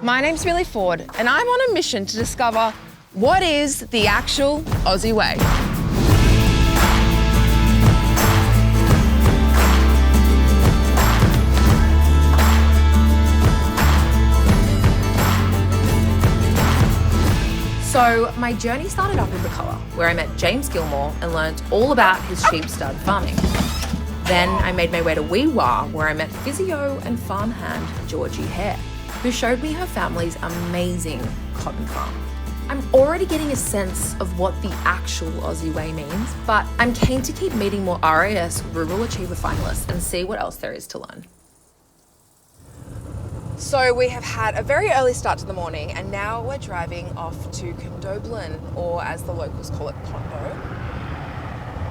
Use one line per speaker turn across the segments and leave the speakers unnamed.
My name's Millie Ford, and I'm on a mission to discover what is the actual Aussie way. So my journey started up in Bacalla, where I met James Gilmore and learnt all about his sheep stud farming. Then I made my way to Wee Waa, where I met physio and farmhand Georgie Hare, who showed me her family's amazing cotton farm. I'm already getting a sense of what the actual Aussie way means, but I'm keen to keep meeting more RAS Rural Achiever finalists and see what else there is to learn. So we have had a very early start to the morning, and now we're driving off to Condobolin, or as the locals call it, Condo.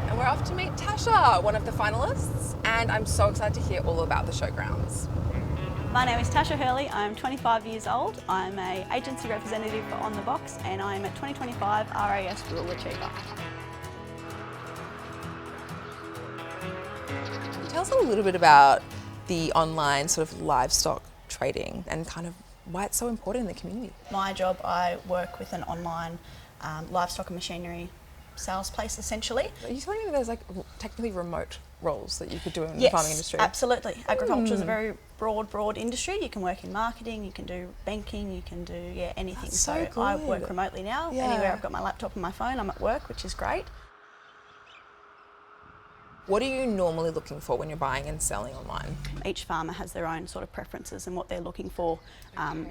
And we're off to meet Tasha, one of the finalists, and I'm so excited to hear all about the showgrounds.
My name is Tasha Hurley. I'm 25 years old. I'm an agency representative for On The Box, and I'm a 2025 RAS Rural Achiever.
Can you tell us a little bit about the online sort of livestock trading and kind of why it's so important in the community?
My job, I work with an online livestock and machinery sales place essentially.
Are you telling me that there's like technically remote roles that you could do in the farming industry?
Yes, absolutely. Agriculture is a very broad industry. You can work in marketing, you can do banking, you can do anything.
That's so good.
I work remotely now.
Yeah.
Anywhere I've got my laptop and my phone, I'm at work, which is great.
What are you normally looking for when you're buying and selling online?
Each farmer has their own sort of preferences and what they're looking for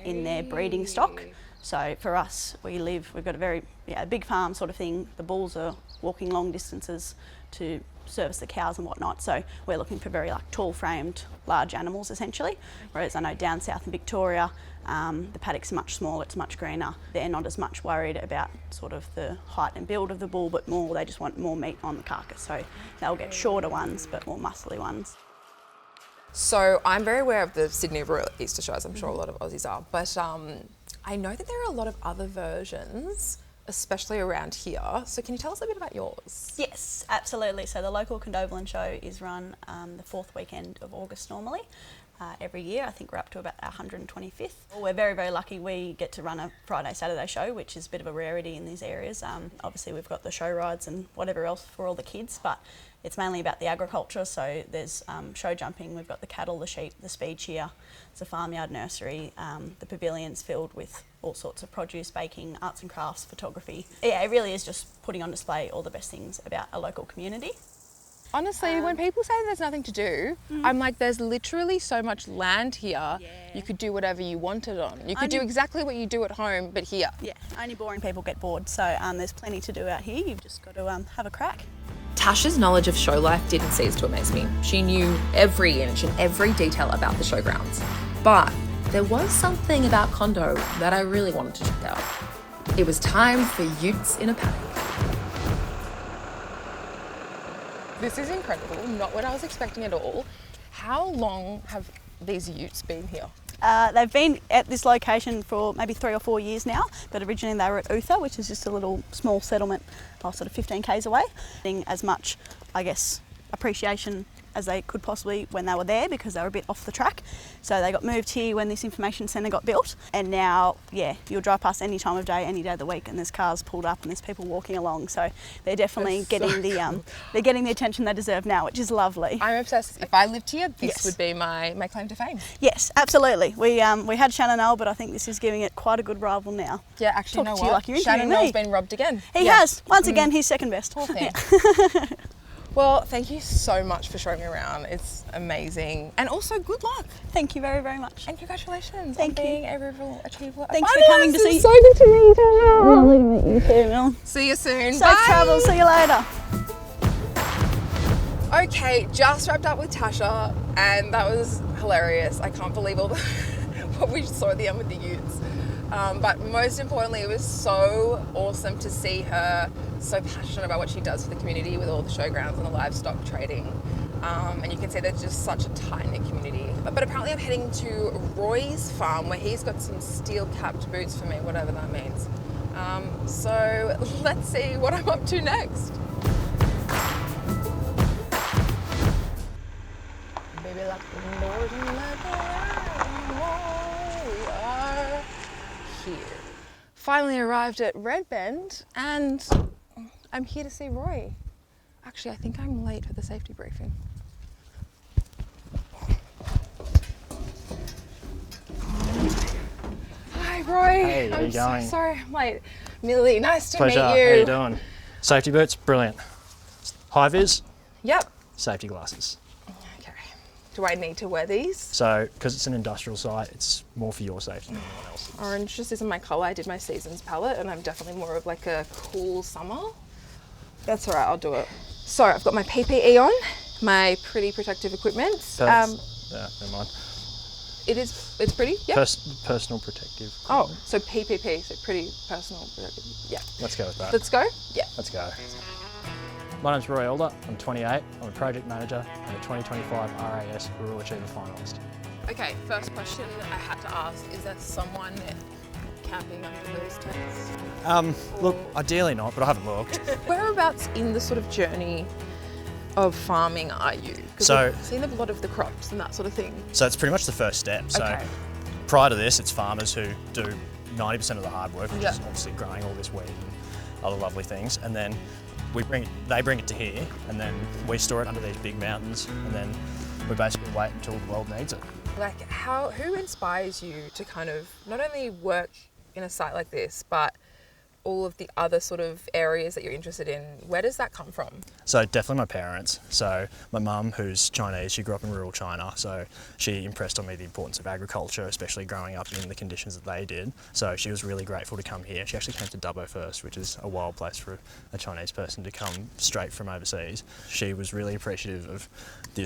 in their breeding stock. So for us, we've got a very big farm sort of thing. The bulls are walking long distances to service the cows and whatnot. So we're looking for very tall framed, large animals essentially. Whereas I know down south in Victoria, the paddocks are much smaller, it's much greener. They're not as much worried about sort of the height and build of the bull, but more, they just want more meat on the carcass. So they'll get shorter ones, but more muscly ones.
So I'm very aware of the Sydney Royal Easter show, as I'm sure a lot of Aussies are, but I know that there are a lot of other versions, especially around here. So can you tell us a bit about yours?
Yes, absolutely. So the local Condobolin show is run the fourth weekend of August normally. Every year. I think we're up to about our 125th. We're very lucky we get to run a Friday, Saturday show, which is a bit of a rarity in these areas. Obviously we've got the show rides and whatever else for all the kids, but it's mainly about the agriculture. So there's show jumping, we've got the cattle, the sheep, the speed shear, it's a farmyard nursery, the pavilion's filled with all sorts of produce, baking, arts and crafts, photography. Yeah, it really is just putting on display all the best things about a local community.
Honestly, when people say there's nothing to do, I'm like, there's literally so much land here. Yeah. You could do whatever you wanted on. You could do exactly what you do at home, but here. Yeah,
only boring people get bored. So there's plenty to do out here. You've just got to have a crack.
Tasha's knowledge of show life didn't cease to amaze me. She knew every inch and every detail about the showgrounds. But there was something about Condo that I really wanted to check out. It was time for utes in a paddock. This is incredible, not what I was expecting at all. How long have these utes been here?
They've been at this location for maybe 3 or 4 years now, but originally they were at Uther, which is just a little small settlement, sort of 15 k's away. Getting as much, I guess, appreciation as they could possibly when they were there because they were a bit off the track. So they got moved here when this information centre got built, and now, you'll drive past any time of day, any day of the week, and there's cars pulled up and there's people walking along. So they're definitely getting they're getting the attention they deserve now, which is lovely.
I'm obsessed. If I lived here, this would be my claim to fame.
Yes, absolutely. We had Shannon Earl, but I think this is giving it quite a good rival now.
Yeah, actually, you know what?
Like you're
Shannon Earl's been robbed again.
He has. Once again, he's second best.
Poor thing. Well, thank you so much for showing me around. It's amazing. And also, good luck.
Thank you very much.
And congratulations
on
being a Rural Achiever.
Thanks for coming to see.
So good to meet you.
Lovely to meet you too, Mel.
See you soon.
Safe travel. See you later.
Okay, just wrapped up with Tasha, and that was hilarious. I can't believe all the what we saw at the end with the utes. But most importantly, it was so awesome to see her so passionate about what she does for the community with all the showgrounds and the livestock trading. And you can see there's just such a tight-knit community. But apparently I'm heading to Roy's farm where he's got some steel-capped boots for me, whatever that means. So let's see what I'm up to next. Baby, lock the doors and let the light in. We are here. Finally arrived at Red Bend and I'm here to see Roy. Actually, I think I'm late for the safety briefing. Hi, Roy.
Hey, how you going?
So sorry I'm late. Millie, nice to
Pleasure.
meet you.
How you doing? Safety boots, brilliant. High vis,
Yep.
safety glasses.
Okay. Do I need to wear these?
So, because it's an industrial site, it's more for your safety than anyone else's.
Orange just isn't my colour. I did my seasons palette and I'm definitely more of like a cool summer. That's all right, I'll do it. So I've got my PPE on, my pretty protective equipment.
Yeah, never mind.
It's pretty, yeah.
Personal protective.
Oh, so PPP, so pretty personal protective. Yeah.
Let's go with that.
Let's go? Yeah.
Let's go. My name's Roy Elder. I'm 28. I'm a project manager and a 2025 RAS Rural Achiever finalist.
Okay, first question I had to ask, is there someone camping under those tents?
Look, ideally not, but I haven't looked.
Whereabouts in the sort of journey of farming are you? Because
So-
I've seen a lot of the crops and that sort of thing.
So it's pretty much the first step. So
Okay.
prior to this, it's farmers who do 90% of the hard work, which
Yeah.
is obviously growing all this wheat and other lovely things. And then they bring it to here, and then we store it under these big mountains, and then we basically wait until the world needs it.
Like who inspires you to kind of not only work in a site like this, but all of the other sort of areas that you're interested in? Where does that come from?
So definitely my parents. So my mum, who's Chinese, she grew up in rural China, so she impressed on me the importance of agriculture, especially growing up in the conditions that they did. So she was really grateful to come here. She actually came to Dubbo first, which is a wild place for a Chinese person to come straight from overseas. She was really appreciative of the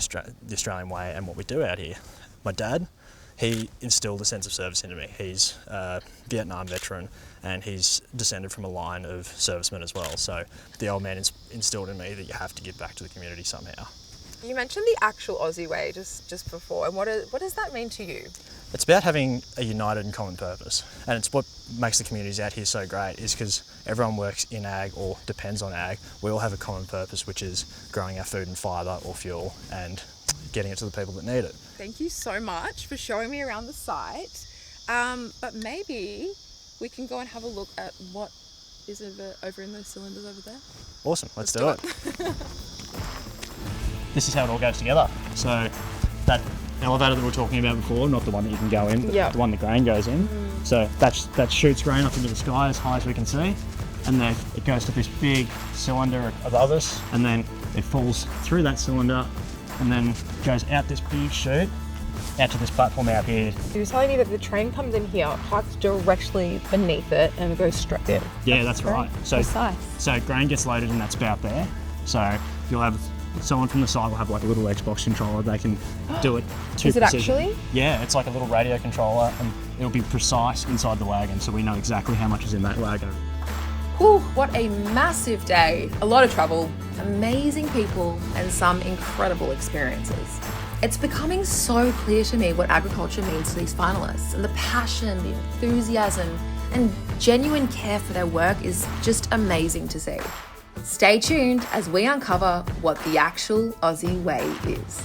Australian way and what we do out here. My dad, he instilled a sense of service into me. He's a Vietnam veteran and he's descended from a line of servicemen as well. So the old man instilled in me that you have to give back to the community somehow.
You mentioned the actual Aussie way just before, and what does that mean to you?
It's about having a united and common purpose, and it's what makes the communities out here so great is because everyone works in ag or depends on ag. We all have a common purpose, which is growing our food and fibre or fuel and getting it to the people that need it.
Thank you so much for showing me around the site, but maybe we can go and have a look at what is over in those cylinders over there.
Awesome, let's do it. This is how it all goes together. So that elevator that we were talking about before, not the one that you can go in, but
Yep.
the one that grain goes in. So that shoots grain up into the sky as high as we can see, and then it goes to this big cylinder above us, and then it falls through that cylinder and then goes out this big chute out to this platform out here.
He was telling me that the train comes in here, parks directly beneath it, and it goes straight in.
Yeah, that's right. So
precise.
So grain gets loaded in that spout there. So you'll have someone from the site will have like a little Xbox controller. They can do it to
Is it
precision.
actually?
Yeah, it's like a little radio controller, and it'll be precise inside the wagon, so we know exactly how much is in that wagon.
Whew, what a massive day. A lot of travel, amazing people, and some incredible experiences. It's becoming so clear to me what agriculture means to these finalists, and the passion, the enthusiasm, and genuine care for their work is just amazing to see. Stay tuned as we uncover what the actual Aussie way is.